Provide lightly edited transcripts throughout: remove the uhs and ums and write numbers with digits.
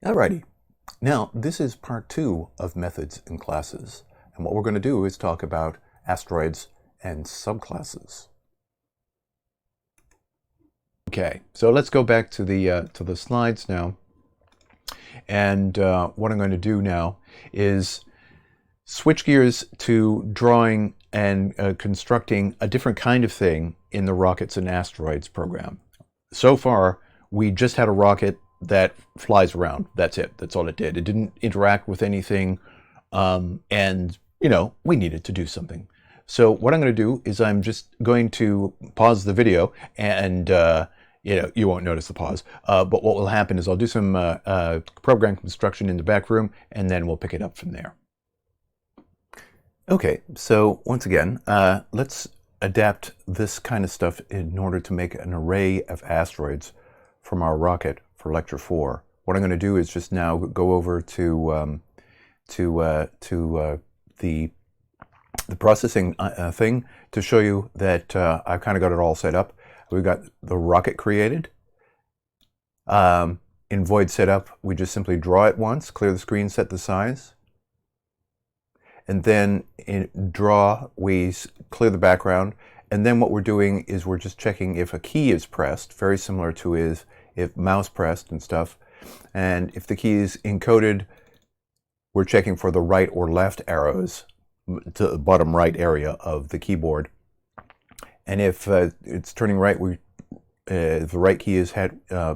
Alrighty, now this is part 2 of methods and classes, and what we're going to do is talk about asteroids and subclasses. Okay, so let's go back to the slides now, and what I'm going to do now is switch gears to drawing and constructing a different kind of thing in the Rockets and Asteroids program. So far, we just had a rocket that flies around. That's it. That's all it did. It didn't interact with anything, and we needed to do something. So what I'm going to do is I'm just going to pause the video, and you won't notice the pause. But what will happen is I'll do some program construction in the back room, and then we'll pick it up from there. Okay, so once again, let's adapt this kind of stuff in order to make an array of asteroids from our rocket for lecture 4. What I'm going to do is just now go over to the processing thing to show you that I've kind of got it all set up. We've got the rocket created. In void setup, we just simply draw it once, clear the screen, set the size. And then in draw, we clear the background. And then what we're doing is we're just checking if a key is pressed, very similar to if mouse pressed and stuff. And if the key is encoded, we're checking for the right or left arrows to the bottom right area of the keyboard. And if it's turning right, if the right key is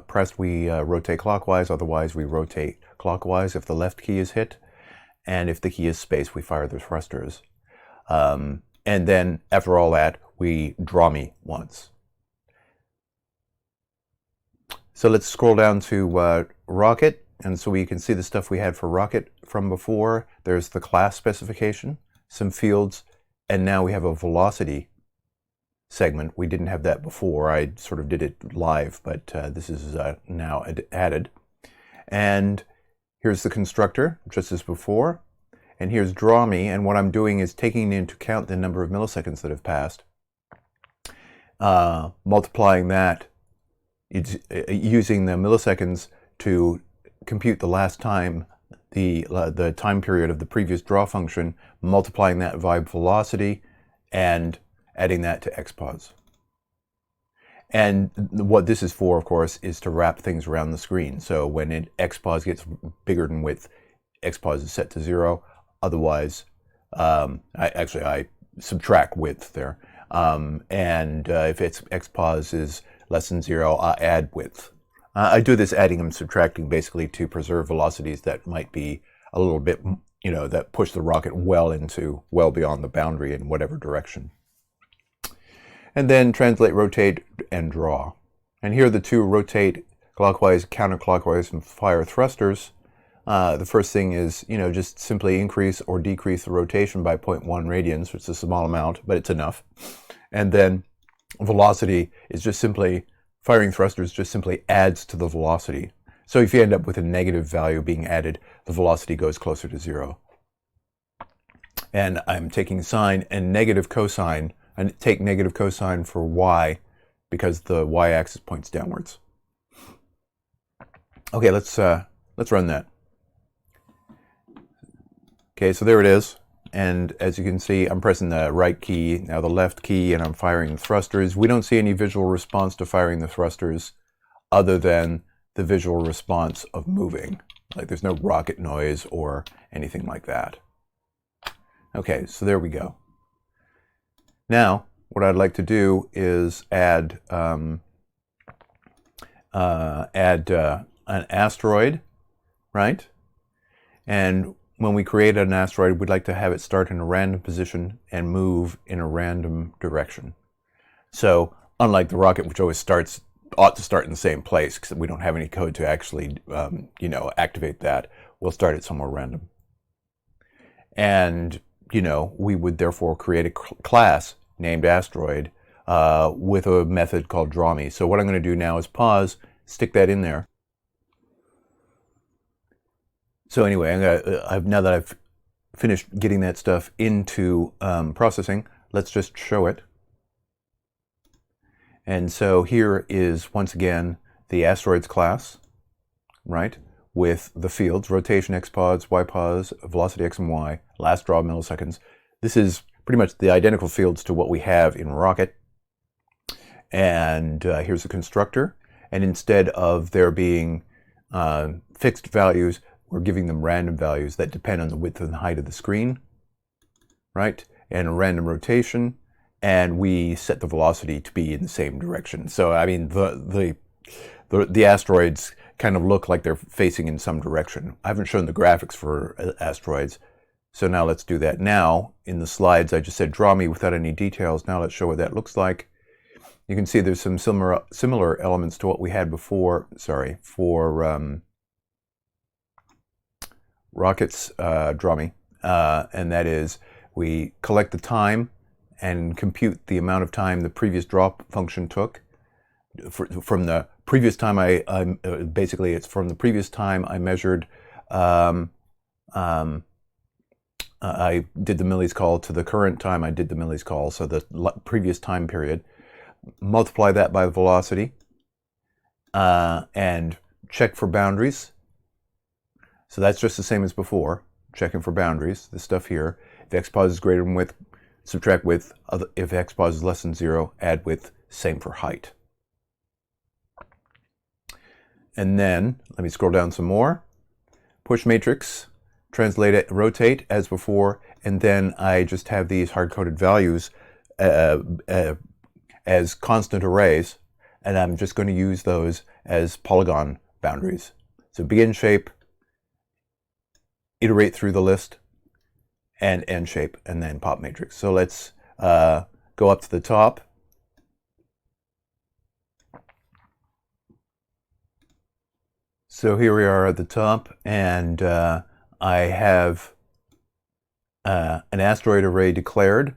pressed, we rotate clockwise. Otherwise, we rotate clockwise if the left key is hit. And if the key is space, we fire the thrusters. And then after all that, we draw me once. So let's scroll down to Rocket. And so we can see the stuff we had for Rocket from before. There's the class specification, some fields, and now we have a velocity segment. We didn't have that before. I sort of did it live, but this is now added. And here's the constructor, just as before. And here's draw me, and what I'm doing is taking into account the number of milliseconds that have passed, multiplying that, using the milliseconds to compute the last time, the time period of the previous draw function, multiplying that by velocity, and adding that to xpos. And what this is for, of course, is to wrap things around the screen. So when xpos gets bigger than width, xpos is set to 0. Otherwise, I subtract width there. If it's xpos is less than 0, I add width. I do this adding and subtracting basically to preserve velocities that might be a little bit, that push the rocket well beyond the boundary in whatever direction. And then translate, rotate, and draw. And here are the two rotate clockwise, counterclockwise, and fire thrusters. The first thing is, just simply increase or decrease the rotation by 0.1 radians, which is a small amount, but it's enough. And then velocity is just simply, firing thrusters just simply adds to the velocity. So if you end up with a negative value being added, the velocity goes closer to 0. And I'm taking sine and negative cosine, and take negative cosine for y because the y-axis points downwards. Okay, let's run that. Okay, so there it is. And as you can see, I'm pressing the right key, now the left key, and I'm firing the thrusters. We don't see any visual response to firing the thrusters other than the visual response of moving. Like there's no rocket noise or anything like that. Okay, so there we go. Now, what I'd like to do is add an asteroid, right? And when we create an asteroid, we'd like to have it start in a random position and move in a random direction. So, unlike the rocket, which always ought to start in the same place because we don't have any code to actually, activate that, we'll start it somewhere random. And we would therefore create a class named asteroid with a method called drawMe. So what I'm going to do now is pause, stick that in there. So anyway, now that I've finished getting that stuff into processing, let's just show it. And so here is once again the asteroids class, right? with the fields, rotation x pos, y pos, velocity x and y, last draw milliseconds. This is pretty much the identical fields to what we have in Rocket. And here's the constructor. And instead of there being fixed values, we're giving them random values that depend on the width and height of the screen, right? And a random rotation. And we set the velocity to be in the same direction. So, I mean, the asteroids kind of look like they're facing in some direction. I haven't shown the graphics for asteroids, so now let's do that. Now, in the slides, I just said draw me without any details. Now let's show what that looks like. You can see there's some similar elements to what we had before, for Rocket's draw me, and that is we collect the time and compute the amount of time the previous draw function took. From the previous time basically it's from the previous time I measured, I did the millis call to the current time I did the millis call, so the previous time period. Multiply that by velocity and check for boundaries. So that's just the same as before, checking for boundaries, this stuff here. If x pos is greater than width, subtract width. If x pos is less than 0, add width. Same for height. And then, let me scroll down some more. Push matrix, translate it, rotate as before, and then I just have these hard-coded values as constant arrays, and I'm just going to use those as polygon boundaries. So begin shape, iterate through the list, and end shape, and then pop matrix. So let's go up to the top. So here we are at the top, and I have an asteroid array declared,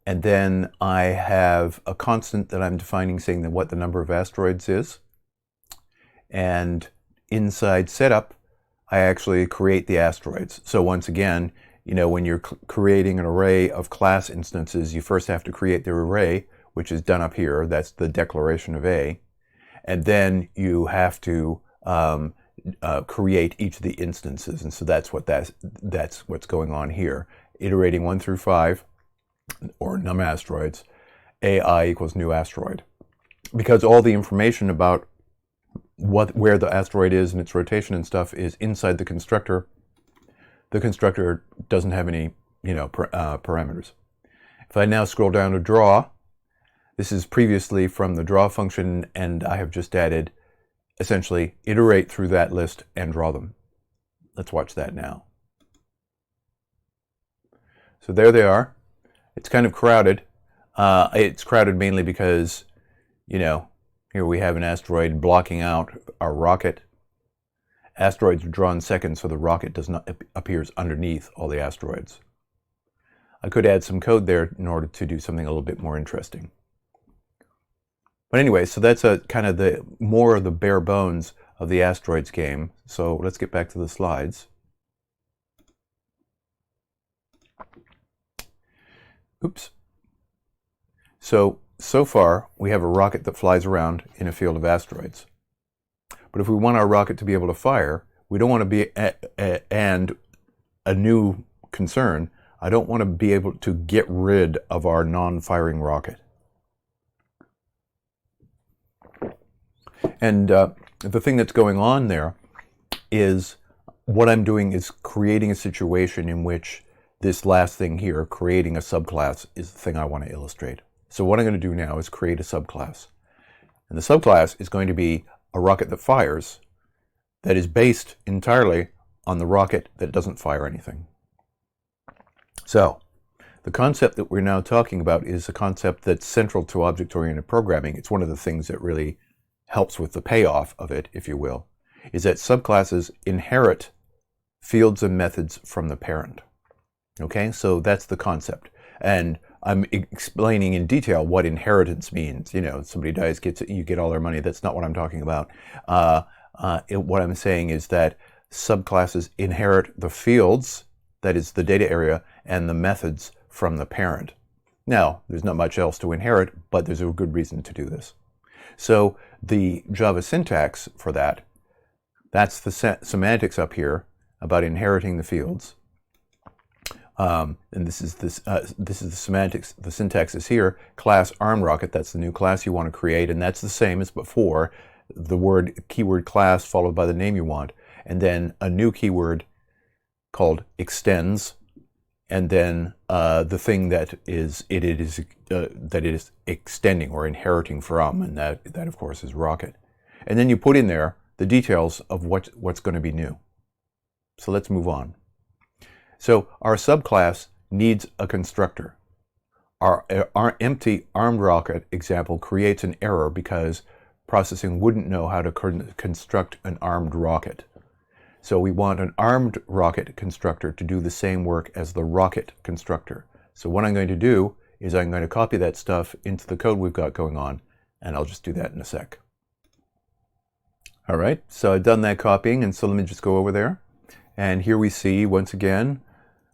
and then I have a constant that I'm defining saying that what the number of asteroids is. And inside setup, I actually create the asteroids. So once again, you know, when you're creating an array of class instances, you first have to create the array, which is done up here. That's the declaration of A. And then you have to create each of the instances. And so that's what's going on here. Iterating 1 through 5, or num asteroids, AI equals new asteroid. Because all the information about where the asteroid is and its rotation and stuff is inside the constructor doesn't have any, parameters. If I now scroll down to draw, this is previously from the draw function, and I have just added essentially iterate through that list and draw them. Let's watch that now. So there they are. It's kind of crowded. It's crowded mainly because, here we have an asteroid blocking out our rocket. Asteroids are drawn second, so the rocket appears underneath all the asteroids. I could add some code there in order to do something a little bit more interesting. But anyway, so that's kind of more of the bare bones of the asteroids game. So let's get back to the slides. Oops. So far, we have a rocket that flies around in a field of asteroids. But if we want our rocket to be able to fire, we don't want to be, and a new concern, I don't want to be able to get rid of our non-firing rocket. And the thing that's going on there is what I'm doing is creating a situation in which this last thing here, creating a subclass, is the thing I want to illustrate. So what I'm going to do now is create a subclass. And the subclass is going to be a rocket that fires, that is based entirely on the rocket that doesn't fire anything. So the concept that we're now talking about is a concept that's central to object-oriented programming. It's one of the things that really helps with the payoff of it, if you will, is that subclasses inherit fields and methods from the parent. Okay, so that's the concept. And I'm explaining in detail what inheritance means. Somebody dies, you get all their money. That's not what I'm talking about. What I'm saying is that subclasses inherit the fields, that is the data area, and the methods from the parent. Now, there's not much else to inherit, but there's a good reason to do this. So the Java syntax for that That's the semantics up here about inheriting the fields. And this is the semantics. The syntax is here. Class ArmedRocket. That's the new class you want to create, and that's the same as before. The keyword class followed by the name you want, and then a new keyword called extends, and then the thing that it is extending or inheriting from, and that of course is Rocket. And then you put in there the details of what's going to be new. So let's move on. So our subclass needs a constructor. Our empty ArmedRocket example creates an error because processing wouldn't know how to construct an armed rocket. So we want an ArmedRocket constructor to do the same work as the rocket constructor. So what I'm going to do is I'm going to copy that stuff into the code we've got going on, and I'll just do that in a sec. All right, so I've done that copying, and so let me just go over there. And here we see, once again,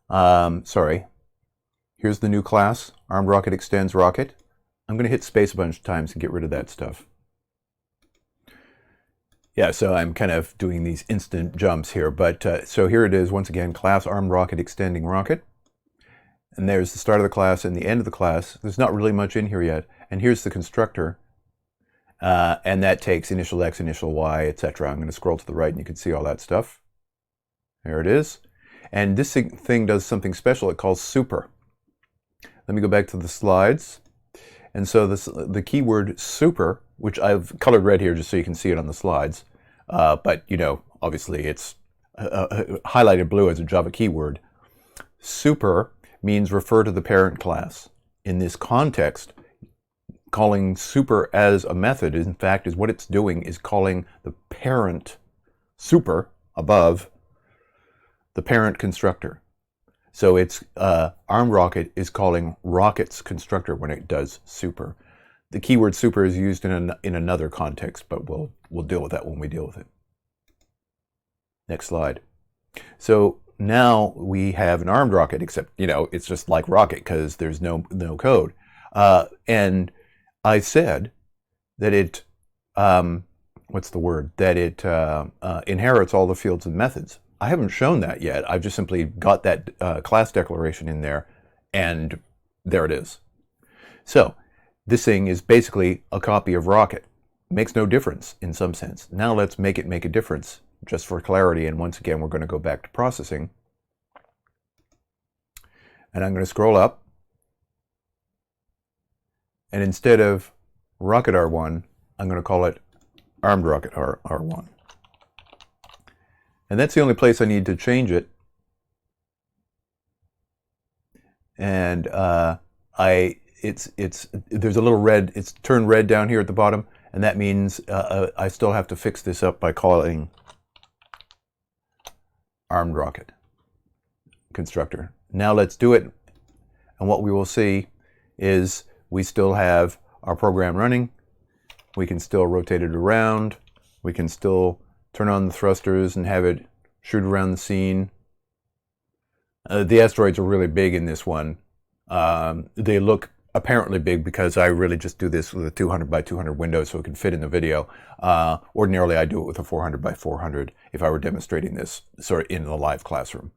here's the new class, ArmedRocket extends Rocket. I'm going to hit space a bunch of times and get rid of that stuff. Yeah, so I'm kind of doing these instant jumps here, but so here it is, once again, class ArmedRocket extending Rocket. And there's the start of the class and the end of the class. There's not really much in here yet. And here's the constructor. And that takes initial X, initial Y, etc. I'm going to scroll to the right and you can see all that stuff. There it is. And this thing does something special. It calls super. Let me go back to the slides. And so the keyword super, which I've colored red here just so you can see it on the slides, but you know, obviously it's highlighted blue as a Java keyword. Super means refer to the parent class. In this context, calling super as a method, in fact, is what it's doing is calling the parent super above the parent constructor. So it's ArmedRocket is calling Rocket's constructor when it does super. The keyword super is used in another context, but we'll deal with that when we deal with it. Next slide. So now we have an ArmedRocket, except you know it's just like Rocket because there's no code. And I said that it that it inherits all the fields and methods. I haven't shown that yet. I've just simply got that class declaration in there, and there it is. So this thing is basically a copy of Rocket. Makes no difference in some sense. Now let's make it make a difference, just for clarity. And once again, we're going to go back to processing. And I'm going to scroll up. And instead of Rocket R1, I'm going to call it ArmedRocket R1. And that's the only place I need to change it. And there's a little red, it's turned red down here at the bottom, and that means I still have to fix this up by calling ArmedRocket constructor. Now let's do it. And what we will see is we still have our program running. We can still rotate it around. We can still turn on the thrusters and have it shoot around the scene. The asteroids are really big in this one. They look apparently big because I really just do this with a 200 by 200 window so it can fit in the video. Ordinarily I do it with a 400 by 400 if I were demonstrating this sort of in a live classroom.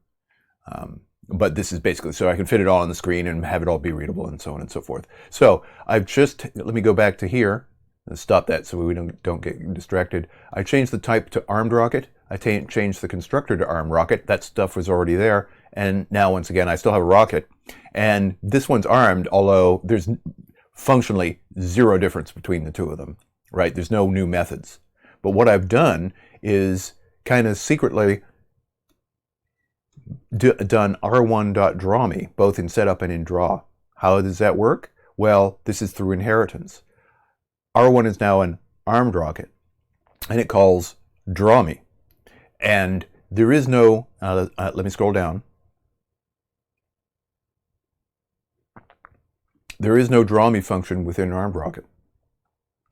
But this is basically so I can fit it all on the screen and have it all be readable and so on and so forth. So let me go back to here. Let's stop that so we don't get distracted. I changed the type to ArmedRocket. I changed the constructor to ArmedRocket. That stuff was already there. And now, once again, I still have a rocket. And this one's armed, although there's functionally zero difference between the two of them, right? There's no new methods. But what I've done is kind of secretly done r1.drawMe, both in setup and in draw. How does that work? Well, this is through inheritance. R1 is now an ArmedRocket, and it calls drawMe. And there is no, let me scroll down. There is no drawMe function within ArmedRocket.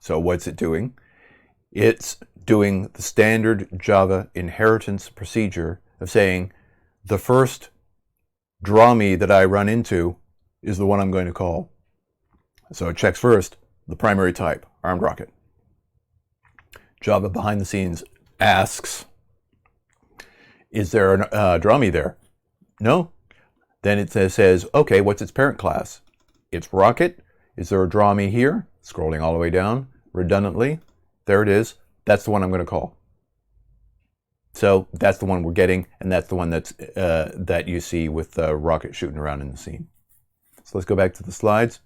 So what's it doing? It's doing the standard Java inheritance procedure of saying the first drawMe that I run into is the one I'm going to call. So it checks first the primary type, ArmedRocket. Java behind the scenes asks, Is there a draw me there? No? Then it says, okay, what's its parent class? It's Rocket. Is there a draw me here? Scrolling all the way down, redundantly. There it is. That's the one I'm going to call. So that's the one we're getting, and that's the one that's that you see with the rocket shooting around in the scene. So let's go back to the slides.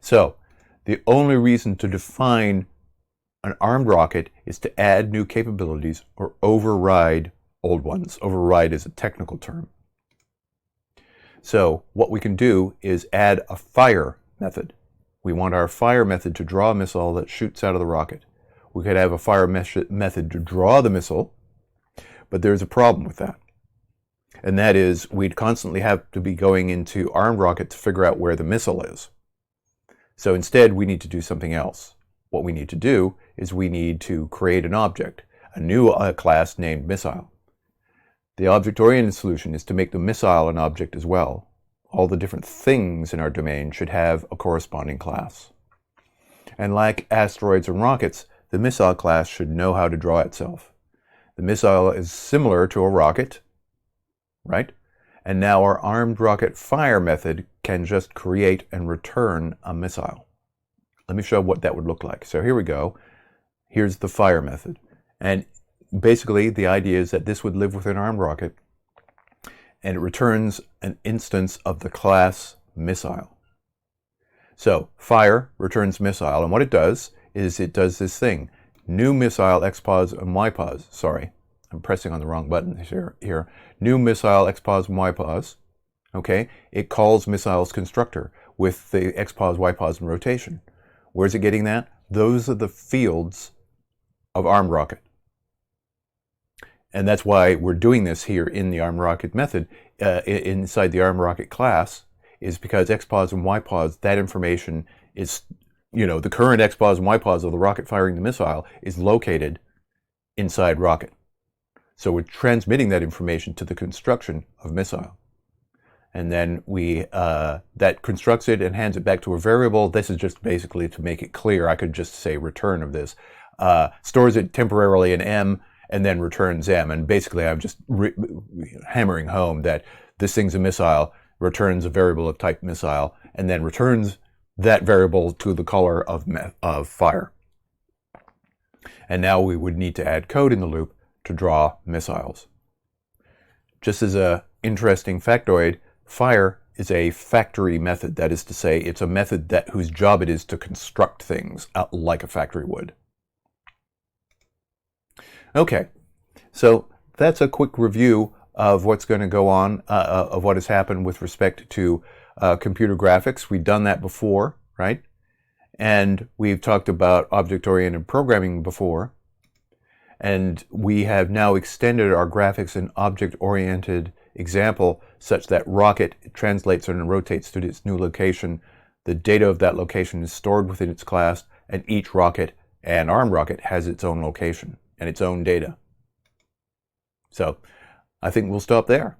So the only reason to define an armed rocket is to add new capabilities or override old ones. Override is a technical term. So what we can do is add a fire method. We want our fire method to draw a missile that shoots out of the rocket. We could have a fire method to draw the missile, but there's a problem with that. And that is we'd constantly have to be going into armed rocket to figure out where the missile is. So instead, we need to do something else. What we need to do is we need to create an object, a new class named missile. The object-oriented solution is to make the missile an object as well. All the different things in our domain should have a corresponding class. And like asteroids and rockets, the missile class should know how to draw itself. The missile is similar to a rocket, right? And now our armed rocket fire method can just create and return a missile. Let me show what that would look like. So here we go. Here's the fire method. And basically the idea is that this would live within armed rocket, and it returns an instance of the class missile. So fire returns missile, and what it does is it does this thing. New missile XPOS and YPOS. Sorry, I'm pressing on the wrong button here. New missile XPOS and YPOS. Okay, it calls missiles constructor with the XPOS, YPOS in rotation. Where's it getting that? Those are the fields of armed rocket. And that's why we're doing this here in the armed rocket method, inside the armed rocket class, is because XPOS and YPOS, that information is, the current XPOS and YPOS of the rocket firing the missile is located inside rocket. So we're transmitting that information to the construction of missile. And then that constructs it and hands it back to a variable. This is just basically to make it clear. I could just say return of this. Stores it temporarily in M and then returns M. And basically I'm just hammering home that this thing's a missile, returns a variable of type missile, and then returns that variable to the caller of fire. And now we would need to add code in the loop to draw missiles. Just as an interesting factoid, fire is a factory method. That is to say, it's a method whose job it is to construct things like a factory would. Okay, so that's a quick review of what's going to go on, of what has happened with respect to computer graphics. We've done that before, right? And we've talked about object-oriented programming before. And we have now extended our graphics and object-oriented example such that Rocket translates and rotates to its new location. The data of that location is stored within its class, and each rocket and armed rocket has its own location and its own data. So I think we'll stop there.